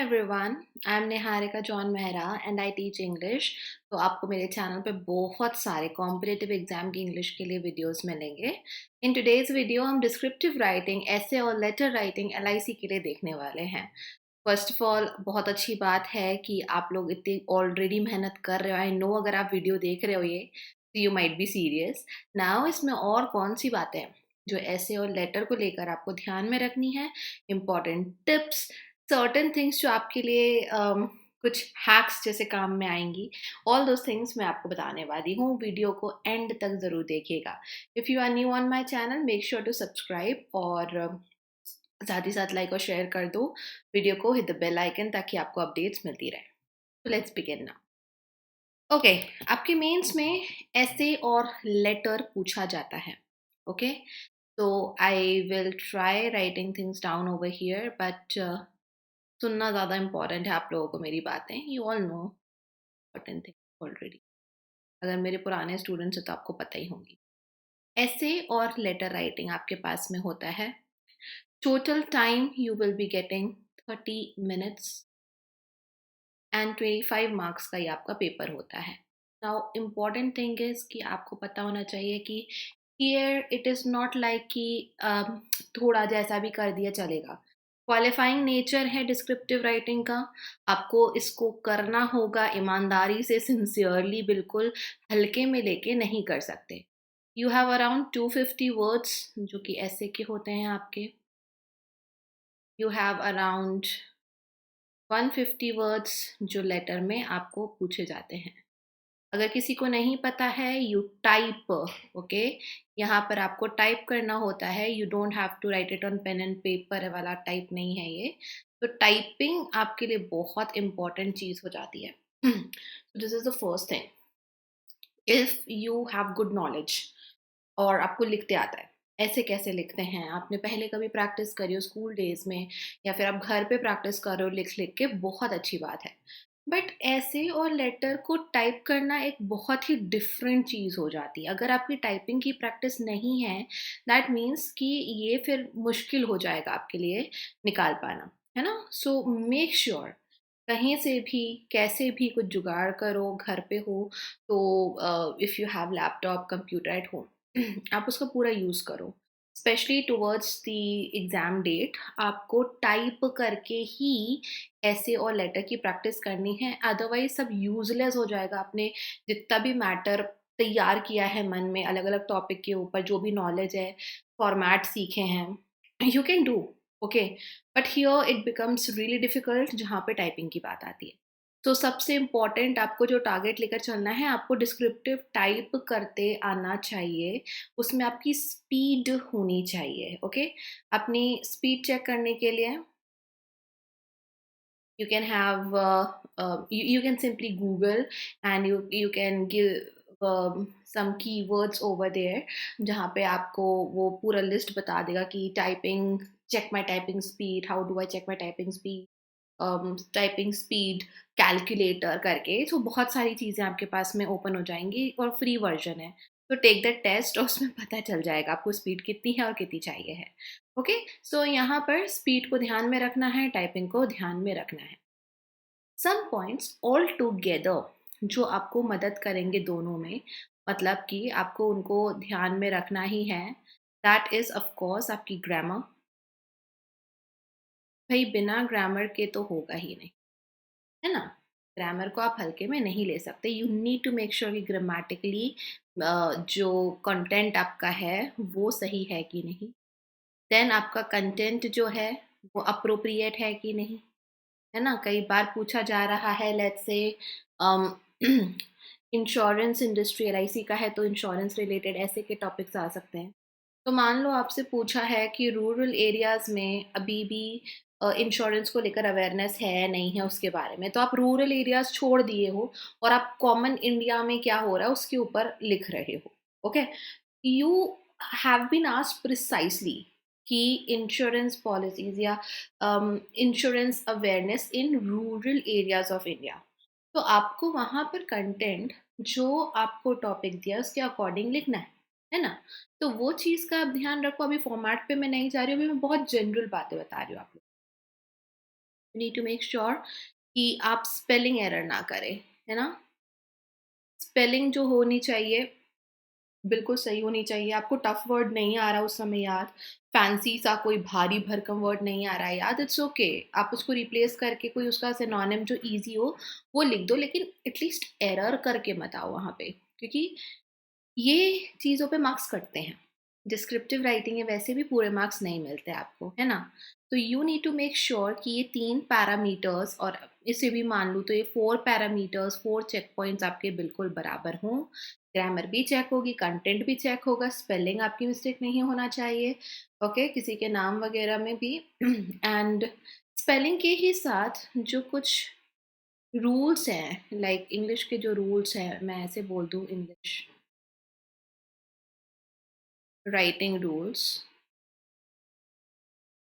Everyone, I am Niharika John Mehra and I teach English. तो आपको मेरे चैनल पे बहुत सारे कॉम्पिटिटिव एग्जाम की इंग्लिश के लिए वीडियोस मिलेंगे। इन टुडेज वीडियो हम डिस्क्रिप्टिव राइटिंग, ऐसे और लेटर राइटिंग एलआईसी के लिए देखने वाले हैं। फर्स्ट ऑफ ऑल, बहुत अच्छी बात है कि आप लोग इतनी ऑलरेडी मेहनत कर रहे हो। आई नो अगर आप वीडियो देख रहे हो ये, तो you might be serious now. इसमें और कौन सी बातें हैं जो ऐसे और लेटर को लेकर आपको ध्यान में रखनी है, इंपॉर्टेंट टिप्स, सर्टेन थिंग्स जो आपके लिए कुछ हैक्स जैसे काम में आएंगी। ऑल दोज थिंग्स मैं आपको बताने वाली हूँ। वीडियो को एंड तक ज़रूर देखिएगा। If you are new on my channel, make sure to subscribe और साथ ही साथ लाइक और शेयर कर दो वीडियो को, हिट द बेल आइकन ताकि आपको अपडेट्स मिलती रहे। तो लेट्स बिगिन नाउ। ओके, आपके मेंस में ऐसे और लेटर पूछा जाता है। ओके, तो I will try writing things down over here, but सुनना ज़्यादा इम्पोर्टेंट है आप लोगों को मेरी बातें। You all know important thing already. अगर मेरे पुराने स्टूडेंट्स हैं तो आपको पता ही होंगी। ऐसे और लेटर राइटिंग आपके पास में होता है। Total time you will be getting 30 minutes and 25 marks का ये आपका पेपर होता है। नाउ इम्पॉर्टेंट थिंग इज कि आपको पता होना चाहिए कि here it is not like कि थोड़ा जैसा भी कर दिया चलेगा। क्वालिफाइंग नेचर है डिस्क्रिप्टिव राइटिंग का। आपको इसको करना होगा ईमानदारी से, सिंसियरली, बिल्कुल हल्के में लेके नहीं कर सकते। यू हैव अराउंड 250 वर्ड्स जो कि ऐसे के होते हैं आपके। यू हैव अराउंड 150 वर्ड्स जो लेटर में आपको पूछे जाते हैं। अगर किसी को नहीं पता है, यू टाइप। ओके, यहाँ पर आपको टाइप करना होता है। You don't have to write it on pen and paper वाला टाइप नहीं है ये। तो टाइपिंग आपके लिए बहुत इंपॉर्टेंट चीज हो जाती है। This is the first thing. If you have good knowledge और आपको लिखते आता है, ऐसे कैसे लिखते हैं, आपने पहले कभी प्रैक्टिस करी हो स्कूल डेज में, या फिर आप घर पे प्रैक्टिस कर रहे हो लिख लिख के, बहुत अच्छी बात है। बट ऐसे और लेटर को टाइप करना एक बहुत ही डिफरेंट चीज़ हो जाती है। अगर आपकी टाइपिंग की प्रैक्टिस नहीं है, दैट मीन्स कि ये फिर मुश्किल हो जाएगा आपके लिए निकाल पाना, है ना। सो मेक श्योर कहीं से भी कैसे भी कुछ जुगाड़ करो, घर पे हो तो if you have laptop computer at home आप उसका पूरा यूज़ करो। Specially towards the exam date आपको टाइप करके ही ऐसे और लेटर की प्रैक्टिस करनी है। अदरवाइज सब यूज़लेस हो जाएगा। आपने जितना भी मैटर तैयार किया है मन में अलग अलग टॉपिक के ऊपर, जो भी नॉलेज है, फॉर्मेट सीखे हैं, you can do. Okay, but here it becomes really difficult जहाँ पे टाइपिंग की बात आती है। तो सबसे इम्पॉर्टेंट आपको जो टारगेट लेकर चलना है, आपको डिस्क्रिप्टिव टाइप करते आना चाहिए। उसमें आपकी स्पीड होनी चाहिए। ओके, अपनी स्पीड चेक करने के लिए you can have you can simply google and you can give some keywords over there, जहाँ पे आपको वो पूरा लिस्ट बता देगा कि typing, check my typing speed, how do I check my typing speed, typing speed calculator करके। तो बहुत सारी चीज़ें आपके पास में ओपन हो जाएंगी और फ्री वर्जन है। तो टेक द टेस्ट और उसमें पता चल जाएगा आपको स्पीड कितनी है और कितनी चाहिए है। ओके, सो यहाँ पर स्पीड को ध्यान में रखना है, टाइपिंग को ध्यान में रखना है। सम पॉइंट्स ऑल टुगेदर जो आपको मदद करेंगे दोनों में, मतलब कि आपको उनको ध्यान में रखना ही है। दैट इज़ ऑफ कोर्स आपकी ग्रामर। भाई बिना ग्रामर के तो होगा ही नहीं, है ना। ग्रामर को आप हल्के में नहीं ले सकते। You need to make sure कि ग्रामेटिकली जो कंटेंट आपका है वो सही है कि नहीं। देन आपका कंटेंट जो है वो अप्रोप्रिएट है कि नहीं, है ना। कई बार पूछा जा रहा है, let's say insurance industry, LIC का है तो इंश्योरेंस रिलेटेड ऐसे के टॉपिक्स आ सकते हैं। तो मान लो आपसे पूछा है कि रूरल एरियाज में अभी भी इंश्योरेंस को लेकर अवेयरनेस है नहीं है उसके बारे में, तो आप रूरल एरियाज छोड़ दिए हो और आप कॉमन इंडिया में क्या हो रहा है उसके ऊपर लिख रहे हो। Okay, you have been asked precisely कि इंश्योरेंस पॉलिसीज या insurance awareness in rural areas of India. तो आपको वहाँ पर कंटेंट जो आपको टॉपिक दिया उसके अकॉर्डिंग लिखना है ना। तो वो चीज़ का आप ध्यान रखो। अभी फॉर्मेट पे मैं नहीं जा रही हूँ, अभी मैं बहुत जनरल बातें बता रही हूँ आप लोग। You need to make sure कि आप स्पेलिंग एरर ना करें, है ना? स्पेलिंग जो होनी चाहिए बिल्कुल सही होनी चाहिए। आपको टफ वर्ड नहीं आ रहा उस समय याद, फैंसी सा कोई भारी भरकम वर्ड नहीं आ रहा है याद, इट्स ओके। आप उसको रिप्लेस करके कोई उसका सिनोनिम जो ईज़ी हो, वो लिख दो, लेकिन एटलीस्ट एरर करके मत आओ वहाँ पे, क्योंकि ये चीज़ों पे मार्क्स कटते हैं। डिस्क्रिप्टिव राइटिंग है, वैसे भी पूरे मार्क्स नहीं मिलते आपको, है ना? तो you need to make sure कि ये 3 पैरामीटर्स, और इसे भी मान लूँ तो ये 4 पैरामीटर्स, 4 चेक पॉइंट्स आपके बिल्कुल बराबर हों। ग्रामर भी चेक होगी, कंटेंट भी चेक होगा, स्पेलिंग आपकी मिस्टेक नहीं होना चाहिए, ओके? किसी के नाम वगैरह में भी एंड स्पेलिंग के ही साथ जो कुछ रूल्स हैं, लाइक इंग्लिश के जो रूल्स हैं, मैं ऐसे बोल दूँ, इंग्लिश राइटिंग रूल्स,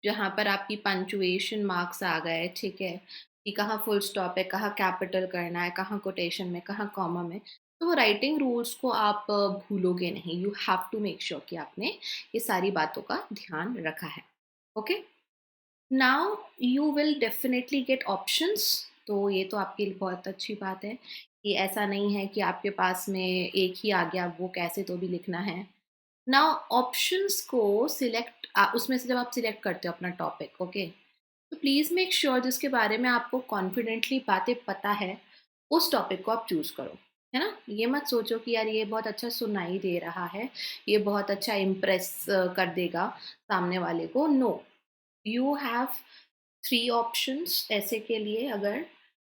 जहाँ पर आपकी पंक्चुएशन मार्क्स आ गए, ठीक है? कि कहाँ फुल स्टॉप है, कहाँ कैपिटल करना है, कहाँ कोटेशन में, कहाँ कॉमा में। तो वो राइटिंग रूल्स को आप भूलोगे नहीं। You have to make sure कि आपने ये सारी बातों का ध्यान रखा है। Okay? Now you will definitely get options. तो ये तो आपके लिए बहुत अच्छी बात है कि ऐसा नहीं है कि आपके पास में एक ही आ गया, वो कैसे तो भी लिखना है। नाउ ऑप्शंस को सिलेक्ट, उसमें से जब आप सिलेक्ट करते हो अपना टॉपिक, ओके, तो प्लीज़ मेक श्योर जिसके बारे में आपको कॉन्फिडेंटली बातें पता है, उस टॉपिक को आप चूज़ करो, है ना? ये मत सोचो कि यार ये बहुत अच्छा सुनाई दे रहा है, ये बहुत अच्छा इम्प्रेस कर देगा सामने वाले को। नो, यू हैव 3 ऑप्शंस ऐसे के लिए अगर,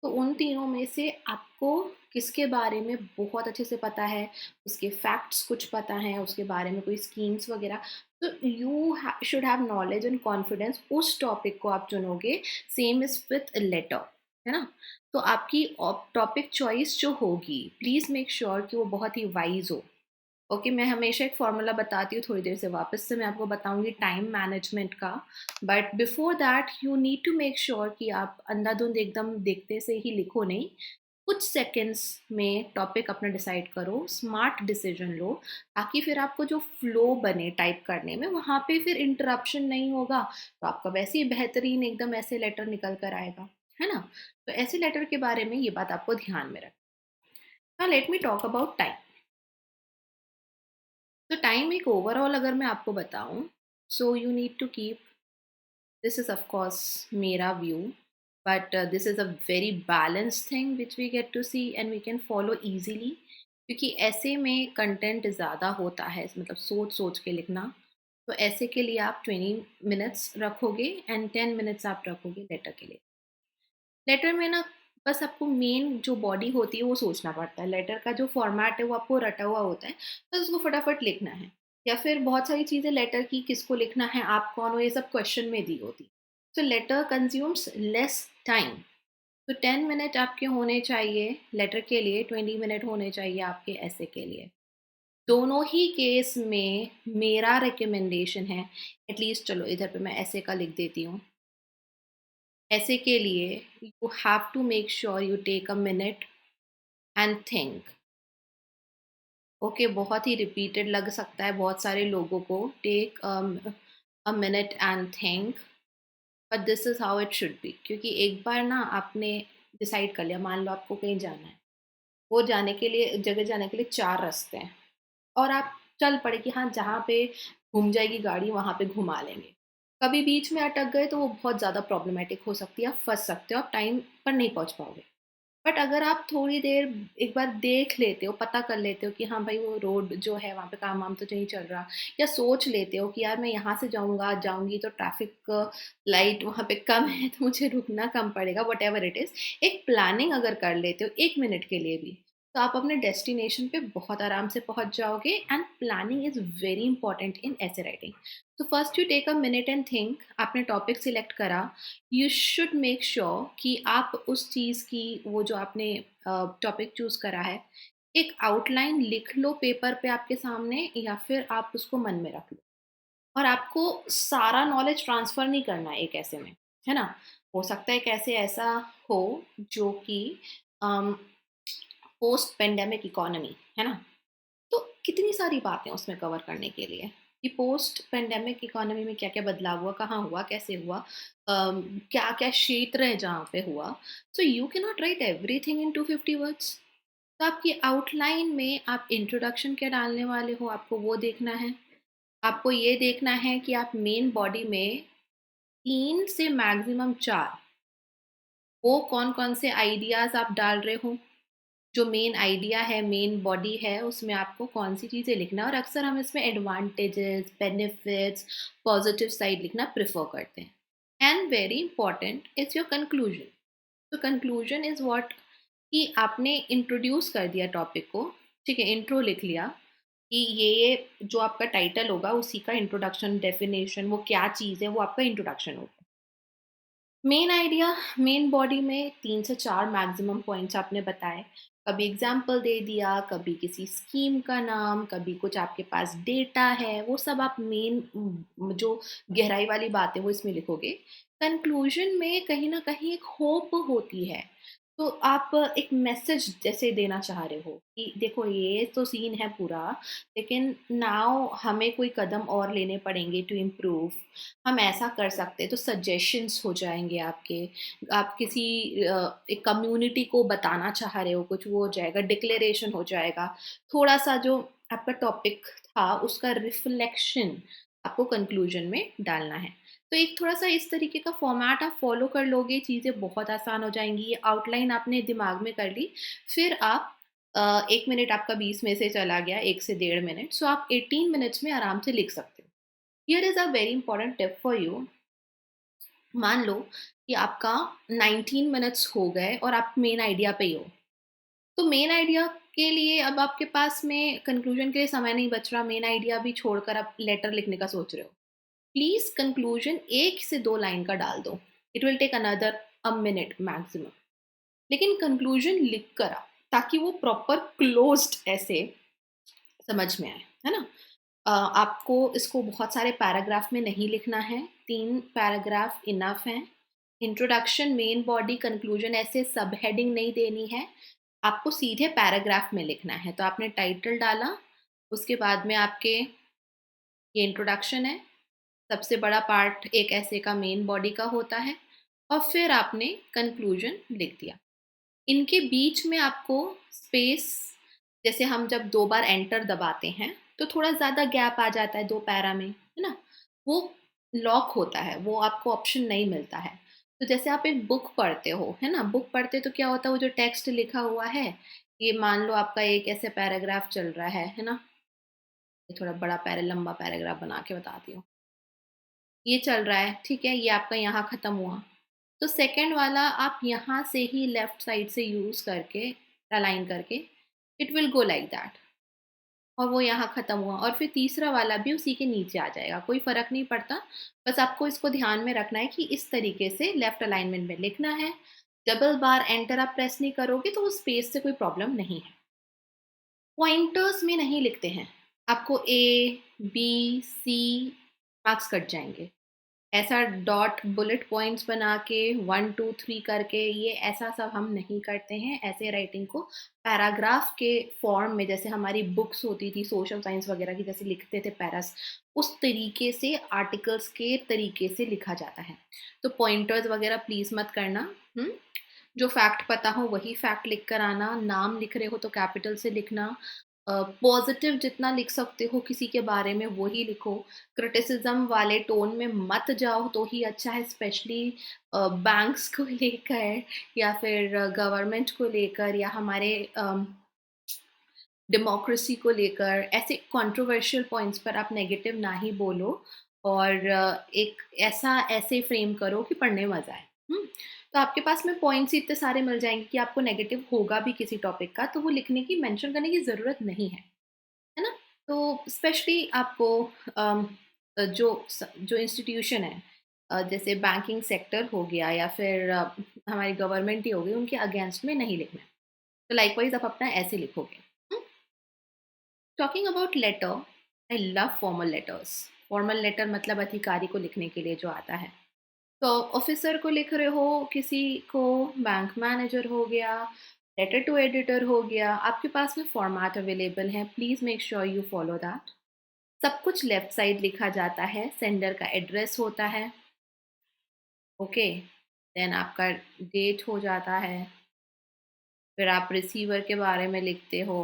तो उन तीनों में से आपको किसके बारे में बहुत अच्छे से पता है, उसके फैक्ट्स कुछ पता है, उसके बारे में कोई स्कीम्स वगैरह, तो you should have knowledge and confidence, उस टॉपिक को आप चुनोगे। सेम इज विथ लेटर, है ना? तो आपकी टॉपिक चॉइस जो होगी, प्लीज़ मेक श्योर कि वो बहुत ही वाइज हो। ओके, मैं हमेशा एक फ़ॉर्मूला बताती हूँ, थोड़ी देर से वापस से मैं आपको बताऊँगी टाइम मैनेजमेंट का। But before that you need to make sure कि आप अंधाधुंध एकदम देखते से ही लिखो नहीं। कुछ सेकंड्स में टॉपिक अपना डिसाइड करो, स्मार्ट डिसीजन लो, ताकि फिर आपको जो फ्लो बने टाइप करने में, वहाँ पे फिर इंटरप्शन नहीं होगा, तो आपका वैसे ही बेहतरीन एकदम ऐसे लेटर निकल कर आएगा, है ना? तो ऐसे लेटर के बारे में ये बात आपको ध्यान में रखना। Now let me talk about time. तो टाइम एक ओवरऑल अगर मैं आपको बताऊं, so you need to keep, this is of course मेरा व्यू, but this is a very balanced thing which we get to see and we can follow easily, क्योंकि ऐसे में कंटेंट ज़्यादा होता है, मतलब सोच सोच के लिखना। तो ऐसे के लिए आप 20 मिनट्स रखोगे एंड 10 मिनट्स आप रखोगे लेटर के लिए। लेटर में ना बस आपको मेन जो बॉडी होती है वो सोचना पड़ता है, लेटर का जो फॉर्मेट है वो आपको रटा हुआ होता है, बस उसको फटाफट लिखना है। या फिर बहुत सारी चीज़ें लेटर की, किसको लिखना है, आप कौन हो, ये सब क्वेश्चन में दी होती। तो लेटर कंज्यूम्स लेस टाइम। तो 10 मिनट आपके होने चाहिए लेटर के लिए, 20 मिनट होने चाहिए आपके ऐसे के लिए। दोनों ही केस में मेरा रिकमेंडेशन है, एटलीस्ट चलो इधर पे मैं ऐसे का लिख देती हूँ। ऐसे के लिए you have to make sure you take a minute and think. Okay, बहुत ही रिपीटेड लग सकता है बहुत सारे लोगों को, take a minute and think, but this is how it should be. क्योंकि एक बार ना आपने डिसाइड कर लिया, मान लो आपको कहीं जाना है, वो जाने के लिए, जगह जाने के लिए 4 रास्ते हैं, और आप चल पड़े कि हाँ जहाँ पे घूम जाएगी गाड़ी वहाँ पे घुमा लेंगे। कभी बीच में अटक गए तो वो बहुत ज़्यादा प्रॉब्लमेटिक हो सकती है, आप फंस सकते हो, आप टाइम पर नहीं पहुँच पाओगे। बट अगर आप थोड़ी देर एक बार देख लेते हो, पता कर लेते हो कि हाँ भाई वो रोड जो है वहाँ पे काम वाम तो नहीं चल रहा, या सोच लेते हो कि यार मैं यहाँ से जाऊँगा जाऊँगी तो ट्रैफिक लाइट वहाँ पे कम है तो मुझे रुकना कम पड़ेगा, वट एवर इट इज़, एक प्लानिंग अगर कर लेते हो 1 मिनट के लिए भी, तो आप अपने डेस्टिनेशन पे बहुत आराम से पहुँच जाओगे। And planning is very important in ऐसे राइटिंग। तो first you take a minute and think, आपने टॉपिक सिलेक्ट करा, यू शुड मेक श्योर कि आप उस चीज़ की, वो जो आपने टॉपिक चूज़ करा है, एक आउटलाइन लिख लो पेपर पे आपके सामने, या फिर आप उसको मन में रख लो। और आपको सारा नॉलेज ट्रांसफ़र नहीं करना है एक ऐसे में, है ना? हो सकता है कैसे ऐसा हो जो कि पोस्ट पेंडेमिक इकोनॉमी, है ना? तो कितनी सारी बातें उसमें कवर करने के लिए। कि पोस्ट पेंडेमिक इकोनॉमी में क्या क्या बदलाव हुआ, कहाँ हुआ, कैसे हुआ, क्या क्या क्षेत्र है जहाँ पे हुआ. So you can not right everything in 250 words. तो आपकी आउटलाइन में आप इंट्रोडक्शन क्या डालने वाले हो, आपको वो देखना है. आपको ये देखना है कि आप मेन बॉडी में 3 से मैक्सिमम 4 वो कौन कौन से आइडियाज आप डाल रहे हो. जो मेन आइडिया है, मेन बॉडी है, उसमें आपको कौन सी चीज़ें लिखना है. और अक्सर हम इसमें एडवांटेजेस, बेनिफिट्स, पॉजिटिव साइड लिखना प्रेफर करते हैं. And very important is your conclusion. तो कंक्लूजन इज व्हाट, कि आपने इंट्रोड्यूस कर दिया टॉपिक को. ठीक है, इंट्रो लिख लिया कि ये जो आपका टाइटल होगा उसी का इंट्रोडक्शन, डेफिनेशन, वो क्या चीज़ है, वो आपका इंट्रोडक्शन होगा. मेन आइडिया, मेन बॉडी में 3 से 4 मैक्सिमम पॉइंट्स आपने बताए. कभी एग्जाम्पल दे दिया, कभी किसी स्कीम का नाम, कभी कुछ आपके पास डेटा है, वो सब आप मेन जो गहराई वाली बात है वो इसमें लिखोगे. कंक्लूजन में कहीं ना कहीं एक होप होती है. तो आप एक मैसेज जैसे देना चाह रहे हो कि देखो ये तो सीन है पूरा, लेकिन नाउ हमें कोई कदम और लेने पड़ेंगे टू इम्प्रूव. हम ऐसा कर सकते हैं, तो सजेशंस हो जाएंगे आपके. आप किसी एक कम्युनिटी को बताना चाह रहे हो कुछ, वो हो जाएगा. डिक्लेरेशन हो जाएगा. थोड़ा सा जो आपका टॉपिक था उसका रिफ्लेक्शन आपको कंक्लूजन में डालना है. तो एक थोड़ा सा इस तरीके का फॉर्मेट आप फॉलो कर लोगे, चीज़ें बहुत आसान हो जाएंगी. ये आउटलाइन आपने दिमाग में कर ली. फिर आप 1 मिनट आपका 20 में से चला गया, 1 से 1.5 मिनट, सो आप 18 मिनट्स में आराम से लिख सकते हो. Here is a very important tip for you. मान लो कि आपका 19 मिनट्स हो गए और आप मेन आइडिया पे ही हो. तो मेन आइडिया के लिए अब आपके पास में कंक्लूजन के लिए समय नहीं बच रहा. मेन आइडिया भी छोड़कर आप लेटर लिखने का सोच रहे हो. प्लीज कंक्लूजन 1 से 2 लाइन का डाल दो. It will take another a minute maximum. लेकिन कंक्लूजन लिख कर आओ, ताकि वो प्रॉपर क्लोज्ड ऐसे समझ में आए, है ना. आपको इसको बहुत सारे पैराग्राफ में नहीं लिखना है. 3 पैराग्राफ इनफ हैं. इंट्रोडक्शन, मेन बॉडी, कंक्लूजन ऐसे सब हेडिंग नहीं देनी है. आपको सीधे पैराग्राफ में लिखना है. तो आपने टाइटल डाला, उसके बाद में आपके ये इंट्रोडक्शन है. सबसे बड़ा पार्ट एक ऐसे का मेन बॉडी का होता है. और फिर आपने कंक्लूजन लिख दिया. इनके बीच में आपको स्पेस, जैसे हम जब 2 बार एंटर दबाते हैं तो थोड़ा ज़्यादा गैप आ जाता है 2 पैरा में, है ना. वो लॉक होता है, वो आपको ऑप्शन नहीं मिलता है. तो जैसे आप एक बुक पढ़ते हो, है ना, बुक पढ़ते तो क्या होता है, वो जो टेक्स्ट लिखा हुआ है, ये मान लो आपका एक ऐसे पैराग्राफ चल रहा है ना. ये थोड़ा बड़ा लंबा पैराग्राफ बना के बताती हूँ. ये चल रहा है, ठीक है, ये आपका यहाँ ख़त्म हुआ. तो सेकंड वाला आप यहाँ से ही लेफ्ट साइड से यूज़ करके, अलाइन करके, it will go like that. और वो यहाँ ख़त्म हुआ, और फिर तीसरा वाला भी उसी के नीचे आ जाएगा. कोई फ़र्क नहीं पड़ता. बस आपको इसको ध्यान में रखना है कि इस तरीके से लेफ्ट अलाइनमेंट में लिखना है. डबल बार एंटर आप प्रेस नहीं करोगे तो उस स्पेस से कोई प्रॉब्लम नहीं है. पॉइंटर्स में नहीं लिखते हैं. आपको A, B, C marks cut जाएंगे. ऐसा डॉट बुलेट पॉइंट्स बना के 1 2 3 करके, ये ऐसा सब हम नहीं करते हैं. ऐसे राइटिंग को पैराग्राफ के फॉर्म में, जैसे हमारी बुक्स होती थी सोशल साइंस वगैरह की, जैसे लिखते थे पैरास, उस तरीके से आर्टिकल्स के तरीके से लिखा जाता है. तो पॉइंटर्स वगैरह प्लीज मत करना. जो फैक्ट पता हो वही फैक्ट लिख कर आना. नाम लिख रहे हो तो कैपिटल से लिखना. पॉजिटिव जितना लिख सकते हो किसी के बारे में वही लिखो. क्रिटिसिज्म वाले टोन में मत जाओ तो ही अच्छा है, स्पेशली बैंक्स को लेकर, या फिर गवर्नमेंट को लेकर, या हमारे डेमोक्रेसी को लेकर. ऐसे कंट्रोवर्शियल पॉइंट्स पर आप नेगेटिव ना ही बोलो. और एक ऐसा ऐसे फ्रेम करो कि पढ़ने में मजा आए. तो आपके पास में पॉइंट्स इतने सारे मिल जाएंगे कि आपको नेगेटिव होगा भी किसी टॉपिक का तो वो लिखने की, मेंशन करने की ज़रूरत नहीं है ना. तो स्पेशली आपको अम, जो इंस्टीट्यूशन है, जैसे बैंकिंग सेक्टर हो गया या फिर हमारी गवर्नमेंट ही हो गई, उनके अगेंस्ट में नहीं लिखना है. तो लाइकवाइज आप अपना ऐसे लिखोगे. Talking about letter, I love formal letters. Formal letter मतलब अधिकारी को लिखने के लिए जो आता है. तो ऑफिसर को लिख रहे हो, किसी को, बैंक मैनेजर हो गया, लेटर टू एडिटर हो गया, आपके पास में फॉर्मेट अवेलेबल है. Please make sure you follow that. सब कुछ लेफ्ट साइड लिखा जाता है, सेंडर का एड्रेस होता है, ओके। देन आपका डेट हो जाता है, फिर आप रिसीवर के बारे में लिखते हो,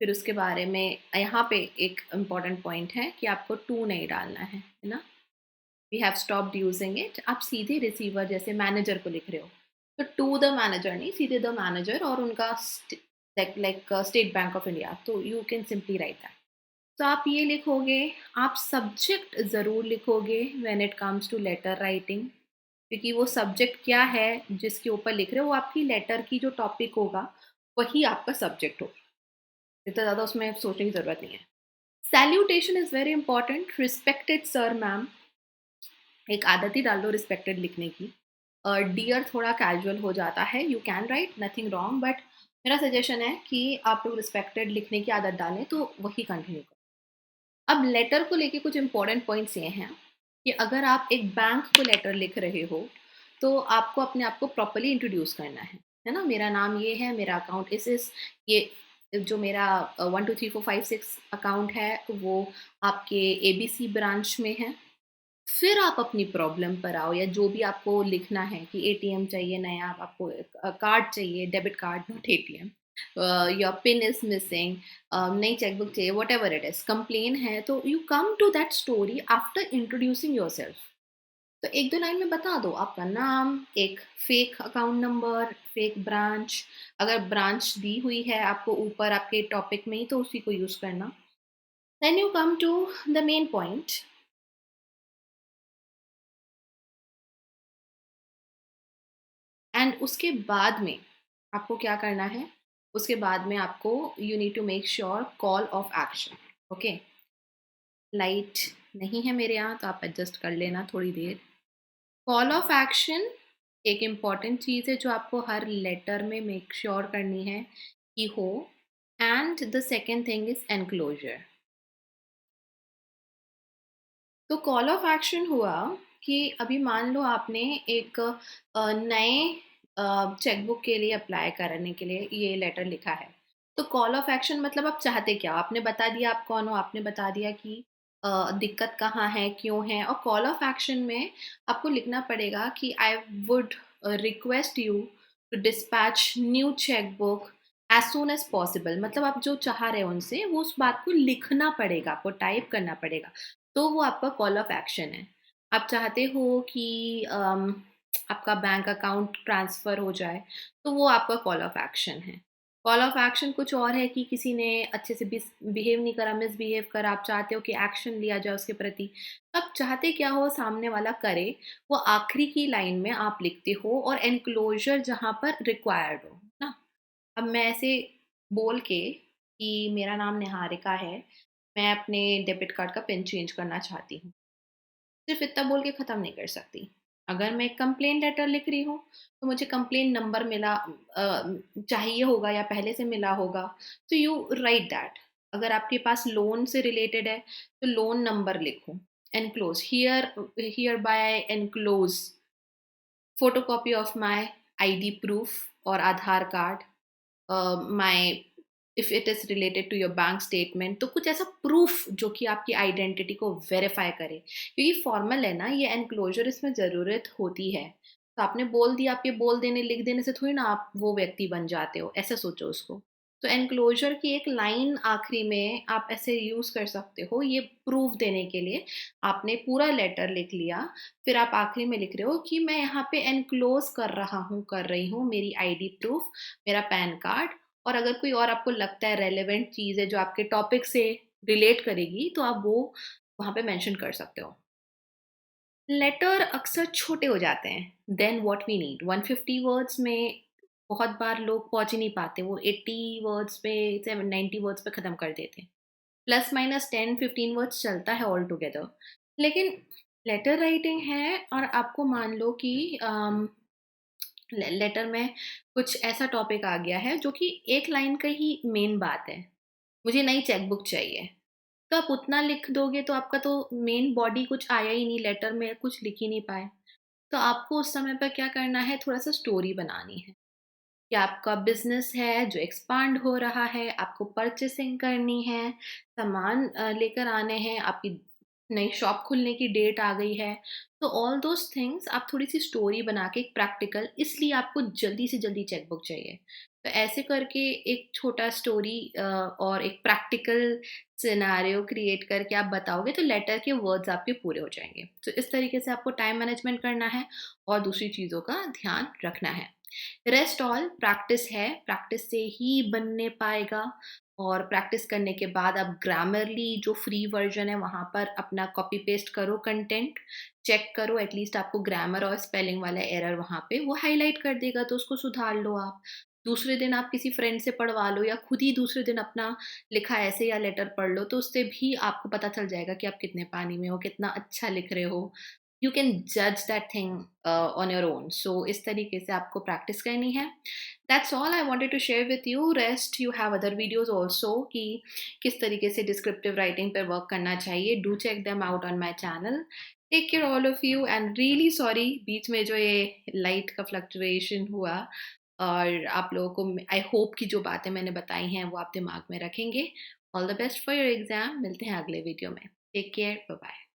फिर उसके बारे में यहाँ पे एक इम्पॉर्टेंट पॉइंट है कि आपको टू नहीं डालना है ना। We have stopped using it. आप सीधे रिसीवर जैसे मैनेजर को लिख रहे हो तो टू द मैनेजर नहीं, सीधे द मैनेजर और उनका like State Bank of India, तो you can simply write that. तो आप ये लिखोगे। आप सब्जेक्ट ज़रूर लिखोगे when it comes to letter writing, क्योंकि वो सब्जेक्ट क्या है जिसके ऊपर लिख रहे हो वो आपकी लेटर की जो टॉपिक होगा वही आपका सब्जेक्ट होगा। इतना ज़्यादा उसमें सोचने की ज़रूरत नहीं है। Salutation is very important. Respected sir ma'am, एक आदत ही डाल दो रिस्पेक्टेड लिखने की। डियर थोड़ा कैजुअल हो जाता है, you can write nothing wrong, but मेरा सजेशन है कि आप लोग रिस्पेक्टेड लिखने की आदत डालें तो वही कंटिन्यू करें। अब लेटर को लेके कुछ इंपॉर्टेंट पॉइंट्स ये हैं कि अगर आप एक बैंक को लेटर लिख रहे हो तो आपको अपने आप को प्रॉपरली इंट्रोड्यूस करना है ना। मेरा नाम ये है, मेरा अकाउंट इस ये जो मेरा 1 2 3 4 5 6 अकाउंट है वो आपके ABC ब्रांच में है। फिर आप अपनी प्रॉब्लम पर आओ या जो भी आपको लिखना है कि एटीएम चाहिए नया, आपको कार्ड चाहिए, debit card not ATM, your pin is missing, नई चेकबुक चाहिए, whatever it is, complain है, तो you come to that story after introducing yourself. तो एक दो लाइन में बता दो आपका नाम, एक fake account number, fake branch, अगर ब्रांच दी हुई है आपको ऊपर आपके टॉपिक में ही तो उसी को यूज करना। Then you come to the main point. And उसके बाद में आपको क्या करना है, उसके बाद में आपको you need to make sure call of action, okay. Light नहीं है मेरे यहाँ तो आप एडजस्ट कर लेना थोड़ी देर। कॉल ऑफ एक्शन एक इम्पॉर्टेंट चीज़ है जो आपको हर लेटर में मेक श्योर करनी है कि हो। And the second thing is enclosure. तो कॉल ऑफ एक्शन हुआ कि अभी मान लो आपने एक नए चेकबुक के लिए अप्लाई करने के लिए ये लेटर लिखा है। तो कॉल ऑफ एक्शन मतलब आप चाहते क्या हो? आपने बता दिया आप कौन हो, आपने बता दिया कि दिक्कत कहाँ है, क्यों है, और कॉल ऑफ एक्शन में आपको लिखना पड़ेगा कि I would request you to dispatch new chequebook as soon as possible. मतलब आप जो चाह रहे हो उनसे वो उस बात को लिखना पड़ेगा, आपको टाइप करना पड़ेगा, तो वो आपका कॉल ऑफ एक्शन है। आप चाहते हो कि आपका बैंक अकाउंट ट्रांसफ़र हो जाए, तो वो आपका कॉल ऑफ एक्शन है। कॉल ऑफ एक्शन कुछ और है कि किसी ने अच्छे से बिहेव नहीं करा, मिसबिहेव करा, आप चाहते हो कि एक्शन लिया जाए उसके प्रति। आप चाहते क्या हो सामने वाला करे, वो आखिरी की लाइन में आप लिखते हो और एनक्लोजर जहाँ पर रिक्वायर्ड हो ना। अब मैं ऐसे बोल के कि मेरा नाम निहारिका है, मैं अपने डेबिट कार्ड का पिन चेंज करना चाहती हूँ, सिर्फ इतना बोल के ख़त्म नहीं कर सकती। अगर मैं एक कंप्लेन लेटर लिख रही हूँ तो मुझे कंप्लेन नंबर मिला चाहिए होगा या पहले से मिला होगा, तो यू राइट दैट। अगर आपके पास लोन से रिलेटेड है तो लोन नंबर लिखो। Enclose here, hereby enclose photocopy of my ID proof और Aadhaar card, my, if it is related to your bank statement, तो कुछ ऐसा प्रूफ जो कि आपकी आइडेंटिटी को वेरीफाई करे, क्योंकि फॉर्मल है ना ये एनक्लोजर, इसमें ज़रूरत होती है। तो आपने बोल दिया, आपके बोल देने लिख देने से थोड़ी ना आप वो व्यक्ति बन जाते हो, ऐसे सोचो उसको। तो एनक्लोजर की एक लाइन आखिरी में आप ऐसे यूज़ कर सकते हो ये प्रूफ देने के लिए। आपने पूरा लेटर लिख लिया, फिर आप आखिरी में लिख रहे हो कि मैं यहाँ पे एनक्लोज कर रहा हूँ, कर रही हूँ मेरी ID प्रूफ, मेरा पैन कार्ड, और अगर कोई और आपको लगता है रेलेवेंट चीज़ है जो आपके टॉपिक से रिलेट करेगी तो आप वो वहाँ पे मेंशन कर सकते हो। लेटर अक्सर छोटे हो जाते हैं then what we need. 150 words में बहुत बार लोग पहुंच ही नहीं पाते, वो 80 वर्ड्स पे 90 वर्ड्स पे ख़त्म कर देते हैं। प्लस माइनस 10 15 वर्ड्स चलता है ऑल टुगेदर। लेकिन लेटर राइटिंग है और आपको मान लो कि लेटर में कुछ ऐसा टॉपिक आ गया है जो कि एक लाइन का ही मेन बात है, मुझे नई चेकबुक चाहिए। तो आप उतना लिख दोगे तो आपका तो मेन बॉडी कुछ आया ही नहीं, लेटर में कुछ लिख ही नहीं पाए। तो आपको उस समय पर क्या करना है, थोड़ा सा स्टोरी बनानी है। कि आपका बिज़नेस है जो एक्सपांड हो रहा है, आपको परचेसिंग करनी है, सामान लेकर आने हैं, आपकी नई शॉप खुलने की डेट आ गई है। तो ऑल दोज़ थिंग्स आप थोड़ी-सी स्टोरी बना के एक प्रैक्टिकल, इसलिए आपको जल्दी से जल्दी चेकबुक चाहिए। तो ऐसे करके एक छोटा स्टोरी और एक प्रैक्टिकल सिनेरियो क्रिएट करके आप बताओगे तो लेटर के वर्ड्स आपके पूरे हो जाएँगे। तो इस तरीके से आपको टाइम मैनेजमेंट करना है और दूसरी चीज़ों का ध्यान रखना है। रेस्ट ऑल प्रैक्टिस है, प्रैक्टिस से ही बनने पाएगा और प्रैक्टिस करने के बाद आप ग्रामरली जो फ्री वर्जन है वहाँ पर अपना कॉपी पेस्ट करो कंटेंट, चेक करो एटलीस्ट आपको ग्रामर और स्पेलिंग वाला एरर वहाँ पे वो हाइलाइट कर देगा तो उसको सुधार लो आप। दूसरे दिन आप किसी फ्रेंड से पढ़वा लो या खुद ही दूसरे दिन अपना लिखा ऐसे या लेटर पढ़ लो तो उससे भी आपको पता चल जाएगा कि आप कितने पानी में हो, कितना अच्छा लिख रहे हो। यू कैन जज that thing on your own. So इस तरीके से आपको प्रैक्टिस करनी है। That's all I wanted to share with you. Rest you have other videos also कि किस तरीके से डिस्क्रिप्टिव राइटिंग पर वर्क करना चाहिए। Do check them out on my channel. Take care all of you and really sorry बीच में जो ये लाइट का फ्लक्चुएशन हुआ और आप लोगों को आई होप कि जो बातें मैंने बताई हैं वो आप दिमाग में रखेंगे। All the best for your exam. मिलते हैं अगले वीडियो में। Take care. Bye bye.